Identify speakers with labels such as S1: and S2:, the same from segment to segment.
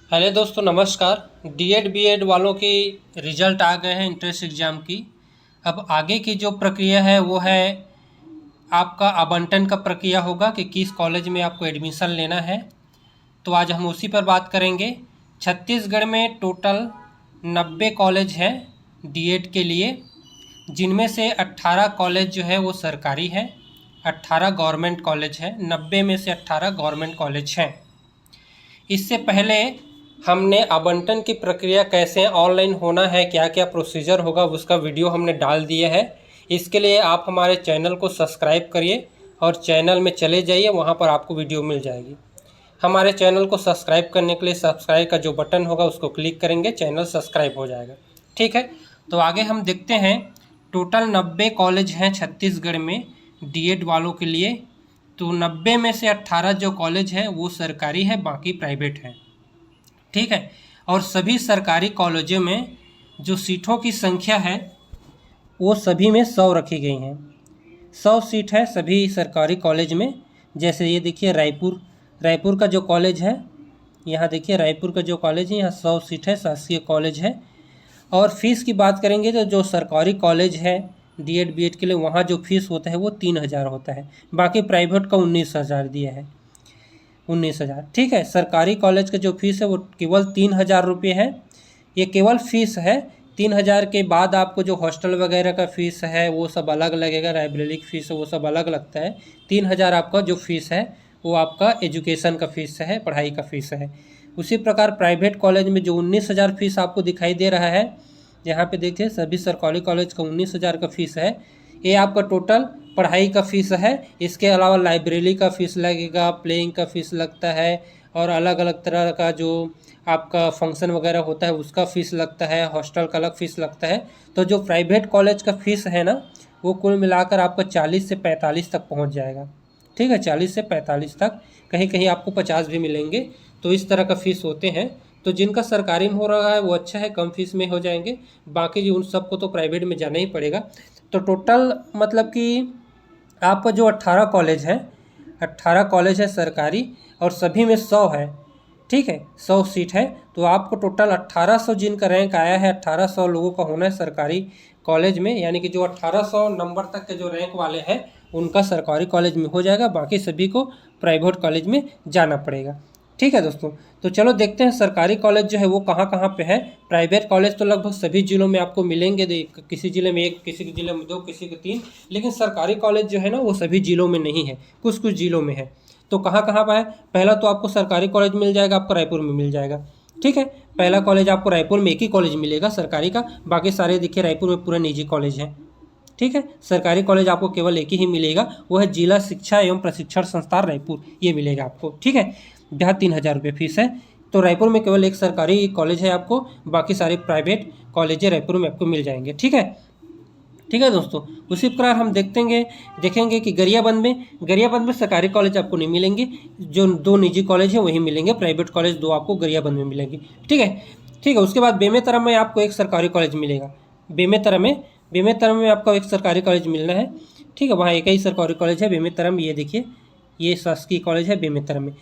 S1: Hello दोस्तों, नमस्कार। DEd BEd वालों की रिजल्ट आ गए हैं इंट्रेंस एग्ज़ाम की। अब आगे की जो प्रक्रिया है वो है आपका आवंटन का प्रक्रिया होगा कि किस कॉलेज में आपको एडमिशन लेना है। तो आज हम उसी पर बात करेंगे। छत्तीसगढ़ में टोटल 90 कॉलेज हैं डीएड के लिए, जिनमें से 18 कॉलेज जो है वो सरकारी है, 18 गवर्नमेंट कॉलेज है। 90 में से 18 गवर्नमेंट कॉलेज हैं। इससे पहले हमने आवंटन की प्रक्रिया कैसे ऑनलाइन होना है, क्या क्या प्रोसीजर होगा, उसका वीडियो हमने डाल दिया है। इसके लिए आप हमारे चैनल को सब्सक्राइब करिए और चैनल में चले जाइए, वहाँ पर आपको वीडियो मिल जाएगी। हमारे चैनल को सब्सक्राइब करने के लिए सब्सक्राइब का जो बटन होगा उसको क्लिक करेंगे, चैनल सब्सक्राइब हो जाएगा। ठीक है, तो आगे हम देखते हैं। टोटल 90 कॉलेज हैं छत्तीसगढ़ में डीएड वालों के लिए। तो 90 में से 18 जो कॉलेज हैं वो सरकारी है, बाकी प्राइवेट हैं। ठीक है, और सभी सरकारी कॉलेजों में जो सीटों की संख्या है वो सभी में 100 रखी गई हैं। 100 सीट है सभी सरकारी कॉलेज में। जैसे ये देखिए रायपुर का जो कॉलेज है, यहाँ देखिए रायपुर का जो कॉलेज है, यहाँ 100 सीट है, शासकीय कॉलेज है। और फीस की बात करेंगे तो जो सरकारी कॉलेज है डीएड बीएड के लिए, वहाँ जो फीस होता है वो 3,000 होता है। बाकी प्राइवेट का 19,000 दिया है, 19,000। ठीक है, सरकारी कॉलेज का जो फीस है वो केवल 3,000 रुपये है। ये केवल फीस है। 3,000 के बाद आपको जो हॉस्टल वगैरह का फ़ीस है वो सब अलग लगेगा, लाइब्रेरी की फ़ीस है वो सब अलग लगता है। 3,000 आपका जो फ़ीस है वो आपका एजुकेशन का फ़ीस है, पढ़ाई का फ़ीस है। उसी प्रकार प्राइवेट कॉलेज में जो 19,000 फीस आपको दिखाई दे रहा है, यहाँ पे देखिए सभी सरकारी कॉलेज का 19,000 का फ़ीस है। ये आपका टोटल पढ़ाई का फ़ीस है। इसके अलावा लाइब्रेरी का फ़ीस लगेगा, प्लेइंग का फ़ीस लगता है, और अलग अलग तरह का जो आपका फंक्शन वगैरह होता है उसका फ़ीस लगता है, हॉस्टल का अलग फ़ीस लगता है। तो जो प्राइवेट कॉलेज का फ़ीस है ना, वो कुल मिलाकर आपका 40 से 45 तक पहुंच जाएगा। ठीक है, 40 से 45 तक, कहीं कहीं आपको 50 भी मिलेंगे। तो इस तरह का फ़ीस होते हैं। तो जिनका सरकारी में हो रहा है वो अच्छा है, कम फीस में हो जाएंगे। बाकी जो उन सबको तो प्राइवेट में जाना ही पड़ेगा। तो टोटल मतलब कि आपका जो 18 कॉलेज है, 18 कॉलेज है सरकारी, और सभी में 100 है। ठीक है, 100 सीट है। तो आपको टोटल 1800 जिनका रैंक आया है, 1800 लोगों का होना है सरकारी कॉलेज में। यानी कि जो 1800 नंबर तक के जो रैंक वाले हैं उनका सरकारी कॉलेज में हो जाएगा, बाकी सभी को प्राइवेट कॉलेज में जाना पड़ेगा। ठीक है दोस्तों, तो चलो देखते हैं सरकारी कॉलेज जो है वो कहाँ कहाँ पे है। प्राइवेट कॉलेज तो लगभग सभी ज़िलों में आपको मिलेंगे। किसी ज़िले में 1, किसी ज़िले में 2, किसी के 3। लेकिन सरकारी कॉलेज जो है ना वो सभी ज़िलों में नहीं है, कुछ कुछ ज़िलों में है। तो कहाँ कहाँ पर है? पहला तो आपको सरकारी कॉलेज मिल जाएगा, आपको रायपुर में मिल जाएगा। ठीक है, पहला कॉलेज आपको रायपुर में एक ही कॉलेज मिलेगा सरकारी का, बाकी सारे देखिए रायपुर में पूरा निजी कॉलेज हैं। ठीक है, सरकारी कॉलेज आपको केवल एक ही मिलेगा, वो है जिला शिक्षा एवं प्रशिक्षण संस्थान रायपुर, ये मिलेगा आपको। ठीक है, जहाँ 3,000 रुपये फीस है। तो रायपुर में केवल एक सरकारी कॉलेज है आपको, बाकी सारे प्राइवेट कॉलेज रायपुर में आपको मिल जाएंगे। ठीक है, ठीक है दोस्तों। उसी प्रकार हम देखेंगे कि गरियाबंद में सरकारी कॉलेज आपको नहीं मिलेंगे। जो 2 निजी कॉलेज हैं वही मिलेंगे, प्राइवेट कॉलेज 2 आपको गरियाबंद में मिलेंगे। ठीक है, ठीक है। उसके बाद बेमेतरा में आपको एक सरकारी कॉलेज मिलेगा। बेमेतरा में आपको एक सरकारी कॉलेज मिलना है। ठीक है, वहाँ एक ही सरकारी कॉलेज है बेमेतरा में। ये देखिए, ये शासकीय कॉलेज है बेमेतरा में।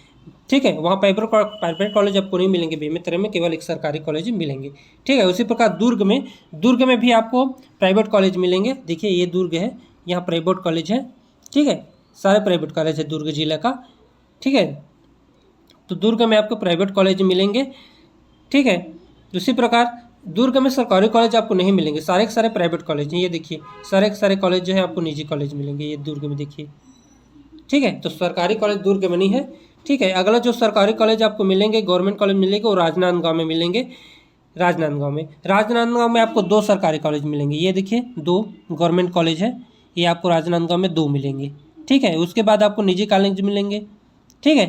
S1: ठीक है, वहाँ प्राइवेट कॉलेज आपको नहीं मिलेंगे बेमेतरा में, केवल एक सरकारी कॉलेज मिलेंगे। ठीक है, उसी प्रकार दुर्ग में भी आपको प्राइवेट कॉलेज मिलेंगे। देखिए ये दुर्ग है, यहाँ प्राइवेट कॉलेज है। ठीक है, सारे प्राइवेट कॉलेज है दुर्ग जिला का। ठीक है, तो दुर्ग में आपको प्राइवेट कॉलेज मिलेंगे। ठीक है, उसी प्रकार दुर्ग में सरकारी कॉलेज आपको नहीं मिलेंगे, सारे के सारे प्राइवेट कॉलेज हैं। ये देखिए सारे के सारे कॉलेज जो है आपको निजी कॉलेज मिलेंगे, ये दुर्ग में देखिए। ठीक है, तो सरकारी कॉलेज दुर्ग में नहीं है। ठीक है, अगला जो सरकारी कॉलेज आपको मिलेंगे, गवर्नमेंट कॉलेज मिलेंगे, वो राजनांदगांव में मिलेंगे। राजनांदगांव में आपको 2 सरकारी कॉलेज मिलेंगे। ये देखिए 2 गवर्नमेंट कॉलेज है, ये आपको राजनांदगांव में 2 मिलेंगे। ठीक है, उसके बाद आपको निजी कॉलेज मिलेंगे। ठीक है,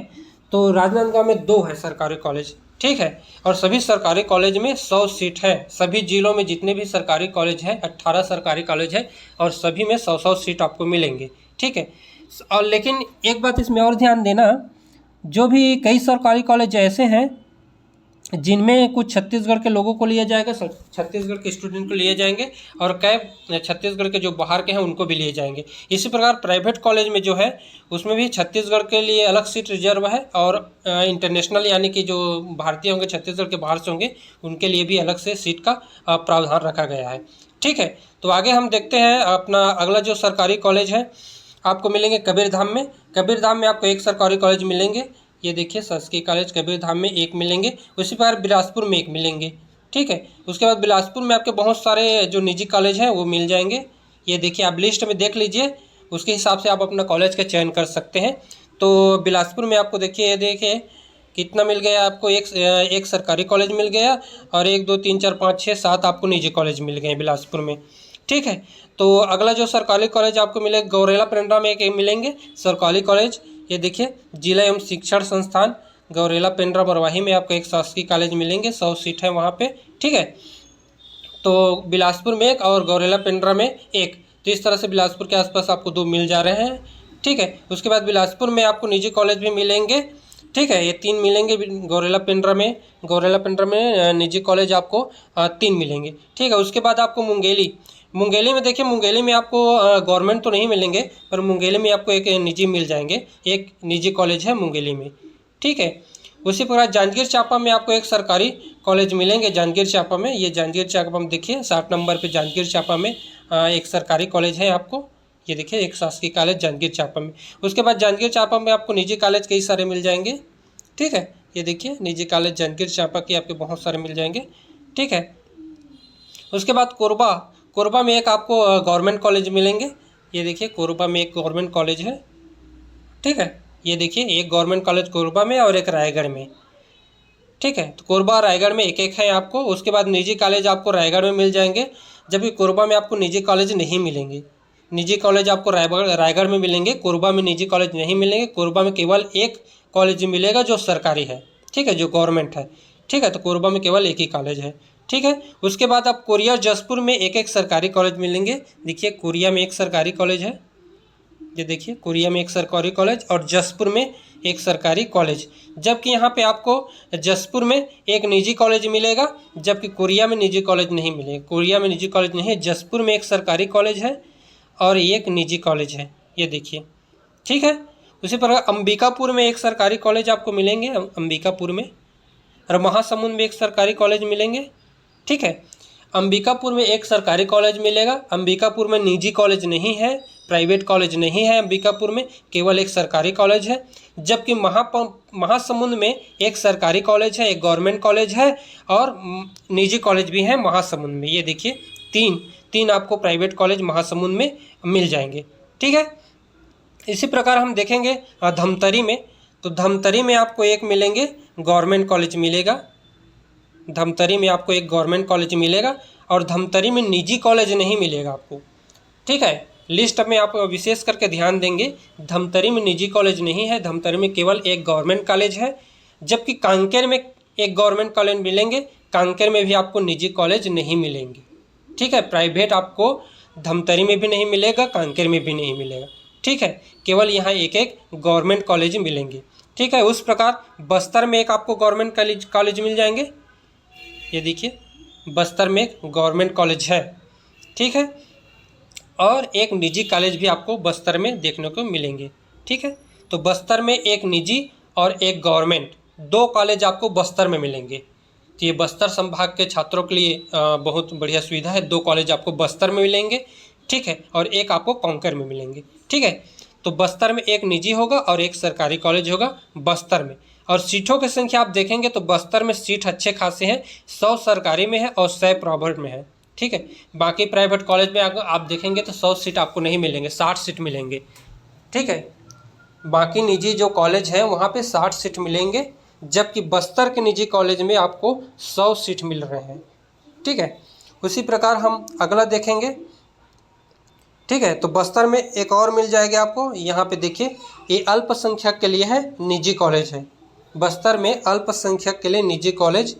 S1: तो राजनांदगांव में 2 है सरकारी कॉलेज। ठीक है, और सभी सरकारी कॉलेज में 100 सीट है। सभी जिलों में जितने भी सरकारी कॉलेज है, 18 सरकारी कॉलेज है, और सभी में 100 सीट आपको मिलेंगे। ठीक है, और लेकिन एक बात इसमें और ध्यान देना, जो भी कई सरकारी कॉलेज ऐसे हैं जिनमें कुछ छत्तीसगढ़ के लोगों को लिया जाएगा, छत्तीसगढ़ के स्टूडेंट को लिए जाएंगे, और कई छत्तीसगढ़ के जो बाहर के हैं उनको भी लिए जाएंगे। इसी प्रकार प्राइवेट कॉलेज में जो है उसमें भी छत्तीसगढ़ के लिए अलग सीट रिजर्व है, और इंटरनेशनल यानी कि जो भारतीय होंगे छत्तीसगढ़ के बाहर से होंगे उनके लिए भी अलग से सीट का प्रावधान रखा गया है। ठीक है, तो आगे हम देखते हैं अपना अगला जो सरकारी कॉलेज है आपको मिलेंगे कबीरधाम में। कबीरधाम में आपको एक सरकारी कॉलेज मिलेंगे, ये देखिए शासकीय कॉलेज कबीरधाम में एक मिलेंगे। उसी प्रकार बिलासपुर में एक मिलेंगे। ठीक है, उसके बाद बिलासपुर में आपके बहुत सारे जो निजी कॉलेज हैं वो मिल जाएंगे। ये देखिए आप लिस्ट में देख लीजिए, उसके हिसाब से आप अपना कॉलेज का चयन कर सकते हैं। तो बिलासपुर में आपको देखिए, ये देखिए कितना मिल गया आपको, एक सरकारी कॉलेज मिल गया, और 1 2 3 4 5 6 7 आपको निजी कॉलेज मिल गए बिलासपुर में। ठीक है, तो अगला जो सरकारी कॉलेज आपको मिलेगा गौरेला पेंड्रा में एक मिलेंगे सरकारी कॉलेज। ये देखिए जिला एवं शिक्षण संस्थान गौरेला पेंड्रा मरवाही में आपको एक शासकीय कॉलेज मिलेंगे, 100 सीट है वहाँ पे। ठीक है, तो बिलासपुर में एक और गौरेला पेंड्रा में एक, तो इस तरह से बिलासपुर के आसपास आपको 2 मिल जा रहे हैं। ठीक है, उसके बाद बिलासपुर में आपको निजी कॉलेज भी मिलेंगे। ठीक है, ये 3 मिलेंगे गौरेला पेंड्रा में निजी कॉलेज आपको 3 मिलेंगे। ठीक है, उसके बाद आपको मुंगेली में देखिए, मुंगेली में आपको गवर्नमेंट तो नहीं मिलेंगे, पर मुंगेली में आपको एक निजी मिल जाएंगे, एक निजी कॉलेज है मुंगेली में। ठीक है, उसी प्रकार जांजगीर चांपा में आपको एक सरकारी कॉलेज मिलेंगे। जांजगीर चांपा में, ये जांजगीर चांपा में देखिए 60 नंबर पे जांजगीर चांपा में एक सरकारी कॉलेज है आपको। ये देखिए एक शासकीय कॉलेज जांजगीर चांपा में। उसके बाद जांजगीर चांपा में आपको निजी कॉलेज कई सारे मिल जाएंगे। ठीक है, ये देखिए निजी कॉलेज जांजगीर चांपा के आपके बहुत सारे मिल जाएंगे। ठीक है, उसके बाद कोरबा में एक आपको गवर्नमेंट कॉलेज मिलेंगे। ये देखिए कोरबा में एक गवर्नमेंट कॉलेज है। ठीक है, ये देखिए एक गवर्नमेंट कॉलेज कोरबा में और एक रायगढ़ में। ठीक है, तो कोरबा और रायगढ़ में एक एक है आपको। उसके बाद निजी कॉलेज आपको रायगढ़ में मिल जाएंगे, जबकि कोरबा में आपको निजी कॉलेज नहीं मिलेंगे। निजी कॉलेज आपको रायगढ़ में मिलेंगे, कोरबा में निजी कॉलेज नहीं मिलेंगे। कोरबा में केवल एक कॉलेज मिलेगा जो सरकारी है। ठीक है, जो गवर्नमेंट है। ठीक है, तो कोरबा में केवल एक ही कॉलेज है। ठीक है, उसके बाद आप कोरिया जसपुर में एक एक सरकारी कॉलेज मिलेंगे। देखिए कोरिया में एक सरकारी कॉलेज है, ये देखिए कोरिया में एक सरकारी कॉलेज और जसपुर में एक सरकारी कॉलेज, जबकि यहाँ पे आपको जसपुर में एक निजी कॉलेज मिलेगा, जबकि कोरिया में निजी कॉलेज नहीं मिलेगा। कोरिया में निजी कॉलेज नहीं है, जसपुर में एक सरकारी कॉलेज है और एक निजी कॉलेज है, ये देखिए। ठीक है, उसी प्रकार अंबिकापुर में एक सरकारी कॉलेज आपको मिलेंगे, अंबिकापुर में, और महासमुंद में एक सरकारी कॉलेज मिलेंगे। ठीक है, अंबिकापुर में एक सरकारी कॉलेज मिलेगा। अंबिकापुर में निजी कॉलेज नहीं है, प्राइवेट कॉलेज नहीं है अंबिकापुर में, केवल एक सरकारी कॉलेज है। जबकि महासमुंद में एक सरकारी कॉलेज है, एक गवर्नमेंट कॉलेज है, और निजी कॉलेज भी है महासमुंद में। ये देखिए तीन आपको प्राइवेट कॉलेज महासमुंद में मिल जाएंगे। ठीक है, इसी प्रकार हम देखेंगे धमतरी में, तो धमतरी में आपको एक मिलेंगे गवर्नमेंट कॉलेज मिलेगा। धमतरी में आपको एक गवर्नमेंट कॉलेज मिलेगा और धमतरी में निजी कॉलेज नहीं मिलेगा आपको। ठीक है, लिस्ट में आप विशेष करके ध्यान देंगे, धमतरी में निजी कॉलेज नहीं है, धमतरी में केवल एक गवर्नमेंट कॉलेज है। जबकि कांकेर में एक गवर्नमेंट कॉलेज मिलेंगे, कांकेर में भी आपको निजी कॉलेज नहीं मिलेंगे। ठीक है, प्राइवेट आपको धमतरी में भी नहीं मिलेगा, कांकेर में भी नहीं मिलेगा। ठीक है, केवल यहाँ एक एक गवर्नमेंट कॉलेज मिलेंगे। ठीक है, उस प्रकार बस्तर में एक आपको गवर्नमेंट कॉलेज मिल जाएंगे। ये देखिए बस्तर में एक गवर्नमेंट कॉलेज है। ठीक है, और एक निजी कॉलेज भी आपको बस्तर में देखने को मिलेंगे। ठीक है, तो बस्तर में एक निजी और एक गवर्नमेंट, 2 कॉलेज आपको बस्तर में मिलेंगे। तो ये बस्तर संभाग के छात्रों के लिए बहुत बढ़िया सुविधा है। 2 कॉलेज आपको बस्तर में मिलेंगे। ठीक है, और एक आपको कांकेर में मिलेंगे। ठीक है, तो बस्तर में एक निजी होगा और एक सरकारी कॉलेज होगा बस्तर में। और सीटों की संख्या आप देखेंगे तो बस्तर में सीट अच्छे खासे हैं, 100 सरकारी में है और 100 प्राइवेट में है। ठीक है, बाकी प्राइवेट कॉलेज में आप देखेंगे तो 100 सीट आपको नहीं मिलेंगे, 60 सीट मिलेंगे। ठीक है, बाकी निजी जो कॉलेज है वहाँ पे 60 सीट मिलेंगे, जबकि बस्तर के निजी कॉलेज में आपको 100 सीट मिल रहे हैं। ठीक है, उसी प्रकार हम अगला देखेंगे। ठीक है, तो बस्तर में एक और मिल जाएगा आपको। यहाँ पे देखिए ये अल्पसंख्यक के लिए है, निजी कॉलेज है। बस्तर में अल्पसंख्यक के लिए निजी कॉलेज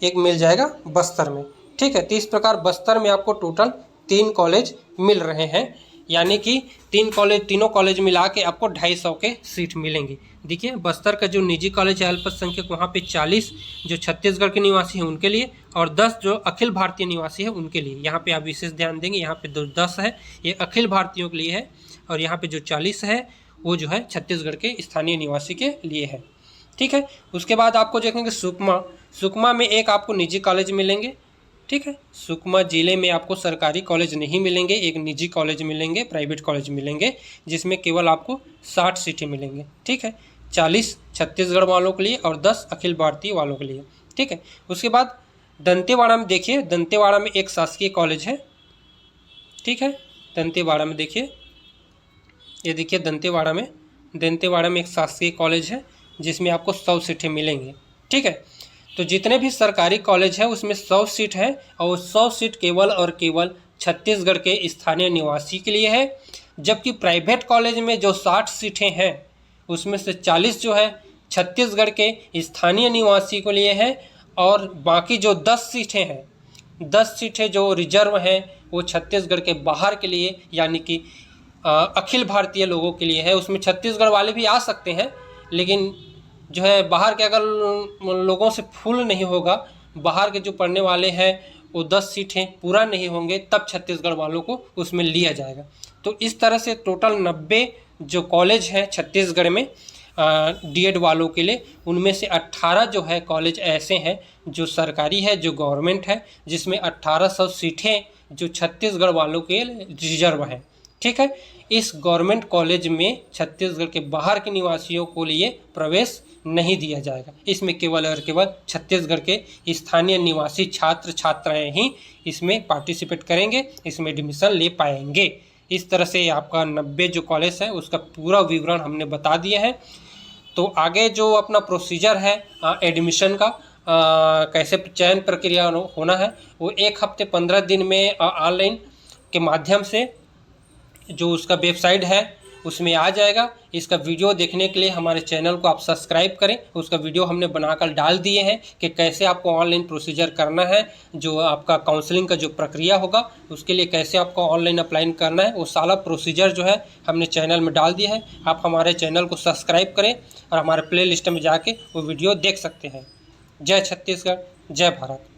S1: एक मिल जाएगा बस्तर में। ठीक है, तो इस प्रकार बस्तर में आपको टोटल 3 कॉलेज मिल रहे हैं। यानी कि तीनों कॉलेज मिला के आपको 250 के सीट मिलेंगी। देखिए बस्तर का जो निजी कॉलेज है अल्पसंख्यक वहाँ पे 40 जो छत्तीसगढ़ के निवासी हैं उनके लिए, और 10 जो अखिल भारतीय निवासी है उनके लिए। यहाँ पे आप विशेष ध्यान देंगे, यहाँ पे 10 है ये अखिल भारतीयों के लिए है, और यहाँ पे जो 40 है वो जो है छत्तीसगढ़ के स्थानीय निवासी के लिए है। ठीक है, उसके बाद आपको देखेंगे सुकमा में एक आपको निजी कॉलेज मिलेंगे। ठीक है, सुकमा जिले में आपको सरकारी कॉलेज नहीं मिलेंगे, एक निजी कॉलेज मिलेंगे, प्राइवेट कॉलेज मिलेंगे, जिसमें केवल आपको 60 सीटें मिलेंगे। ठीक है, 40 छत्तीसगढ़ वालों के लिए और 10 अखिल भारतीय वालों के लिए। ठीक है, उसके बाद दंतेवाड़ा में देखिए, दंतेवाड़ा में एक शासकीय कॉलेज है। ठीक है, दंतेवाड़ा में देखिए, ये देखिए दंतेवाड़ा में एक शासकीय कॉलेज है जिसमें आपको 100 सीटें मिलेंगी। ठीक है, तो जितने भी सरकारी कॉलेज है उसमें 100 सीट है, और 100 सीट केवल और केवल छत्तीसगढ़ के स्थानीय निवासी के लिए है। जबकि प्राइवेट कॉलेज में जो 60 सीटें हैं उसमें से 40 जो है छत्तीसगढ़ के स्थानीय निवासी के लिए है, और बाकी जो 10 सीटें हैं, 10 सीटें जो रिजर्व हैं वो छत्तीसगढ़ के बाहर के लिए, यानी कि अखिल भारतीय लोगों के लिए है। उसमें छत्तीसगढ़ वाले भी आ सकते हैं, लेकिन जो है बाहर के अगर लोगों से फुल नहीं होगा, बाहर के जो पढ़ने वाले हैं वो 10 सीटें पूरा नहीं होंगे, तब छत्तीसगढ़ वालों को उसमें लिया जाएगा। तो इस तरह से टोटल 90 जो कॉलेज हैं छत्तीसगढ़ में डीएड वालों के लिए, उनमें से 18 जो है कॉलेज ऐसे हैं जो सरकारी है, जो गवर्नमेंट है, जिसमें 1800 सीटें जो छत्तीसगढ़ वालों के रिजर्व हैं। ठीक है, इस गवर्नमेंट कॉलेज में छत्तीसगढ़ के बाहर के निवासियों को लिए प्रवेश नहीं दिया जाएगा। इसमें केवल और केवल छत्तीसगढ़ के स्थानीय निवासी छात्र छात्राएं ही इसमें पार्टिसिपेट करेंगे, इसमें एडमिशन ले पाएंगे। इस तरह से आपका 90 जो कॉलेज है उसका पूरा विवरण हमने बता दिया है। तो आगे जो अपना प्रोसीजर है एडमिशन का, कैसे चयन प्रक्रिया होना है, वो 1 हफ्ते 15 दिन में ऑनलाइन के माध्यम से जो उसका वेबसाइट है उसमें आ जाएगा। इसका वीडियो देखने के लिए हमारे चैनल को आप सब्सक्राइब करें। उसका वीडियो हमने बनाकर डाल दिए हैं कि कैसे आपको ऑनलाइन प्रोसीजर करना है, जो आपका काउंसलिंग का जो प्रक्रिया होगा उसके लिए कैसे आपको ऑनलाइन अप्लाई करना है, वो सारा प्रोसीजर जो है हमने चैनल में डाल दिया है। आप हमारे चैनल को सब्सक्राइब करें और हमारे प्ले लिस्ट में जाके वो वीडियो देख सकते हैं। जय छत्तीसगढ़, जय भारत।